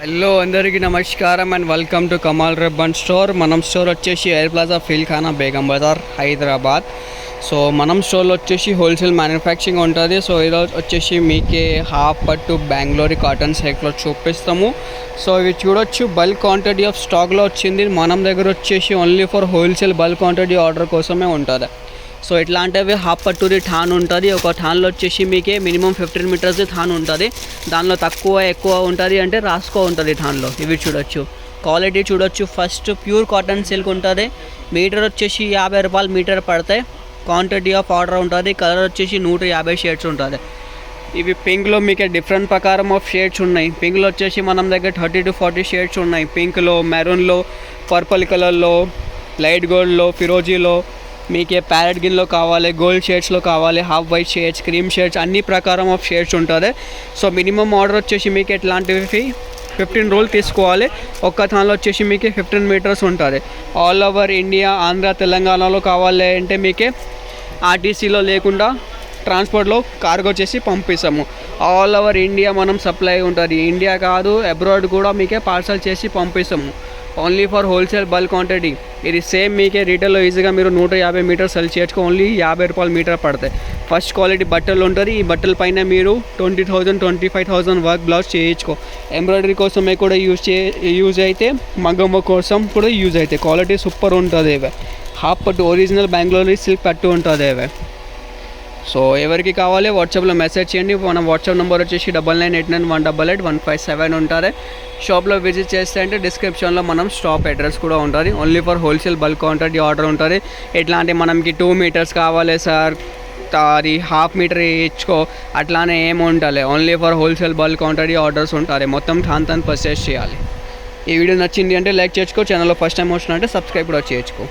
Hello అందరికీ నమస్కారం and welcome to Kamal ribbon store. మనం స్టోర్ వచ్చేసి air plaza Filkhana Begum Bazar Hyderabad. So మనం స్టోర్లో వచ్చేసి హోల్సేల్ మ్యానుఫ్యాక్చరింగ్ ఉంటుంది. సో ఈరోజు వచ్చేసి మీకే హాఫ్ పట్టు బెంగళూరు కాటన్ సెక్లో చూపిస్తాము. సో ఇవి చూడొచ్చు, బల్క్ క్వాంటిటీ ఆఫ్ స్టాక్లో వచ్చింది. మనం దగ్గర వచ్చేసి only for wholesale bulk quantity order కోసమే ఉంటుంది. సో ఇట్లాంటివి హాఫ్ పట్టుది థాన్ ఉంటుంది. ఒక థాన్లో వచ్చేసి మీకే మినిమం 15 మీటర్స్ థాన్ ఉంటుంది. దానిలో తక్కువ ఎక్కువ ఉంటుంది అంటే రాసుకో ఉంటుంది థాన్లో. ఇవి చూడొచ్చు, క్వాలిటీ చూడొచ్చు. ఫస్ట్ ప్యూర్ కాటన్ సిల్క్ ఉంటుంది. మీటర్ వచ్చేసి 50 రూపాయలు మీటర్ పడతాయి. క్వాంటిటీ ఆఫ్ ఆర్డర్ ఉంటుంది. కలర్ వచ్చేసి 150 షేడ్స్ ఉంటుంది. ఇవి పింక్లో మీకు డిఫరెంట్ ప్రకారం ఆఫ్ షేడ్స్ ఉన్నాయి. పింక్లో వచ్చేసి మనం దగ్గర 30 to 40 షేడ్స్ ఉన్నాయి. పింక్లో, మెరూన్లో, పర్పుల్ కలర్లో, లైట్ గోల్డ్లో, ఫిరోజీలో, మీకే ప్యారెట్ గిన్లో కావాలి, గోల్డ్ షేడ్స్లో కావాలి, half white shades, cream shades, అన్ని ప్రకారం ఆఫ్ షేడ్స్ ఉంటుంది. సో మినిమం ఆర్డర్ వచ్చేసి మీకు ఎట్లాంటివి 15 రోల్ తీసుకోవాలి. ఒక్క థాన్లో వచ్చేసి మీకు 15 మీటర్స్ ఉంటుంది. ఆల్ ఓవర్ ఇండియా, ఆంధ్ర, తెలంగాణలో కావాలి అంటే మీకే ఆర్టీసీలో లేకుండా ట్రాన్స్పోర్ట్లో కార్గో చేసి పంపిస్తాము. ఆల్ ఓవర్ ఇండియా మనం సప్లై ఉంటుంది. ఇండియా కాదు, అబ్రాడ్ కూడా మీకే పార్సల్ చేసి పంపిస్తాము. Only for wholesale bulk quantity. ఇది సేమ్ మీకే రీటైల్లో ఈజీగా మీరు 150 మీటర్ సెల్ చేయొచ్చు. ఓన్లీ 50 రూపాయలు మీటర్ పడతాయి. ఫస్ట్ క్వాలిటీ బట్టలు ఉంటుంది. ఈ బట్టల పైన మీరు 20,000 25,000 వర్క్ బ్లౌజ్ చేయించుకో. ఎంబ్రాయిడరీ కోసమే కూడా యూజ్ అయితే, మగ్గమ్మ కోసం కూడా యూజ్ అవుతాయి. క్వాలిటీ సూపర్ ఉంటుంది. ఇవే హాఫ్ పట్టు ఒరిజినల్ బెంగళూరు సిల్క్ పట్టు ఉంటుంది. ఇవే సో ఎవరికి కావాలి వాట్సాప్లో మెసేజ్ చేయండి. మన వాట్సాప్ నెంబర్ వచ్చేసి 9989188157 ఉంటుంది. షాప్లో విజిట్ చేస్తే అంటే డిస్క్రిప్షన్లో మనం షాప్ అడ్రస్ కూడా ఉంటుంది. Only for wholesale bulk quantity order ఉంటుంది. ఎట్లాంటి మనకి 2 మీటర్స్ కావాలి సార్, అది హాఫ్ మీటర్ ఇచ్చుకో అట్లానే ఏమి ఉండాలి. Only for wholesale bulk quantity orders ఉంటుంది. మొత్తం థాన్ పర్చేస్ చేయాలి. ఈ వీడియో నచ్చింది అంటే లైక్ చేసుకో. ఛానల్లో ఫస్ట్ టైం వచ్చినా అంటే సబ్స్క్రైబ్ కూడా చేసుకో.